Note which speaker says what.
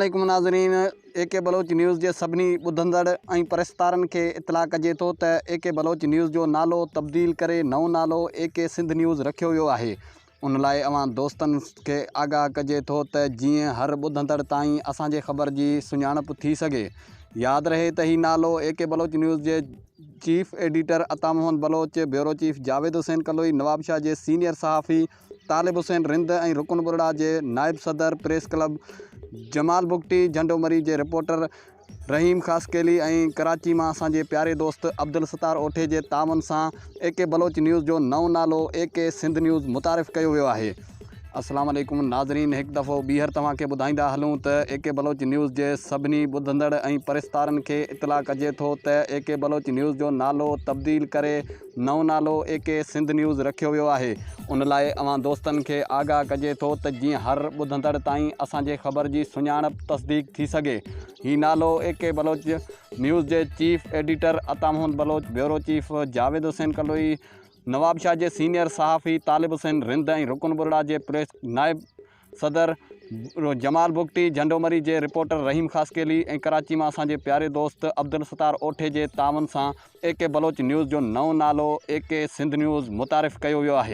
Speaker 1: अस्सलामुअलैकुम नाज़रीन। AK Baloch news जे सभिनी ॿुधंदड़ ऐं परस्तारनि खे इतला कजे थो त AK बलोच न्यूज़ जो नालो तब्दील करे नओं नालो AK सिंध न्यूज़ रखियो वियो आहे। उन लाइ अवां दोस्तनि खे आगाह कजे थो त जीअं हर ॿुधंदड़ ताईं असांजे ख़बर जी सुञाणप थी सघे। यादि रहे त ही नालो AK बलोच न्यूज़ जे चीफ एडिटर अता मोहम्मद बलोच, ब्यूरो चीफ जावेद हुसैन कलोई, नवाबशाह जे सीनियर सहाफ़ी तालिब हुसैन रिंद ऐं रुकन बुरड़ा जे नायब सदर प्रेस क्लब जमाल बुगटी, झंडोमरी जे रिपोर्टर रहीम ख़ासकेली ऐं कराची में असांजे प्यारे दोस्त अब्दुल सत्तार ओठे जे तावन सां AK बलोच न्यूज़ जो नओं नालो AK सिंध न्यूज़ मुतारिफ़ कयो वियो आहे। अस्सलाम वालेकुम नाज़रीन, एक दफ़ो ॿीहर तव्हांखे ॿुधाईंदा हलूं त AK बलोच न्यूज़ जे सभिनी ॿुधंदड़ ऐं परस्तारनि खे इतला कजे थो त AK बलोच न्यूज़ जो नालो तब्दील करे नओं नालो AK सिंध न्यूज़ रखियो वियो आहे। उन लाइ अवां दोस्तनि खे आगाह कजे थो त जीअं हर ॿुधंदड़ ताईं असांजे ख़बर जी सुञाणप तस्दीक थी सघे। ही नालो AK बलोच न्यूज़ जे चीफ एडिटर अता मोहम्मद बलोच, ब्यूरो चीफ जावेद हुसैन कलोई, नवाबशाह जे सीनियर सहाफ़ी तालिब हुसैन रिंद ऐं रुकन बुरड़ा जे प्रेस नायब सदर जमाल बुगटी, झंडोमरी जे रिपोर्टर रहीम ख़ासकेली ऐं कराची में असांजे प्यारे दोस्त अब्दुल सत्तार ओठे जे तावन सां AK बलोच न्यूज़ जो नओं नालो AK सिंध न्यूज़ मुतारिफ़ कयो वियो आहे।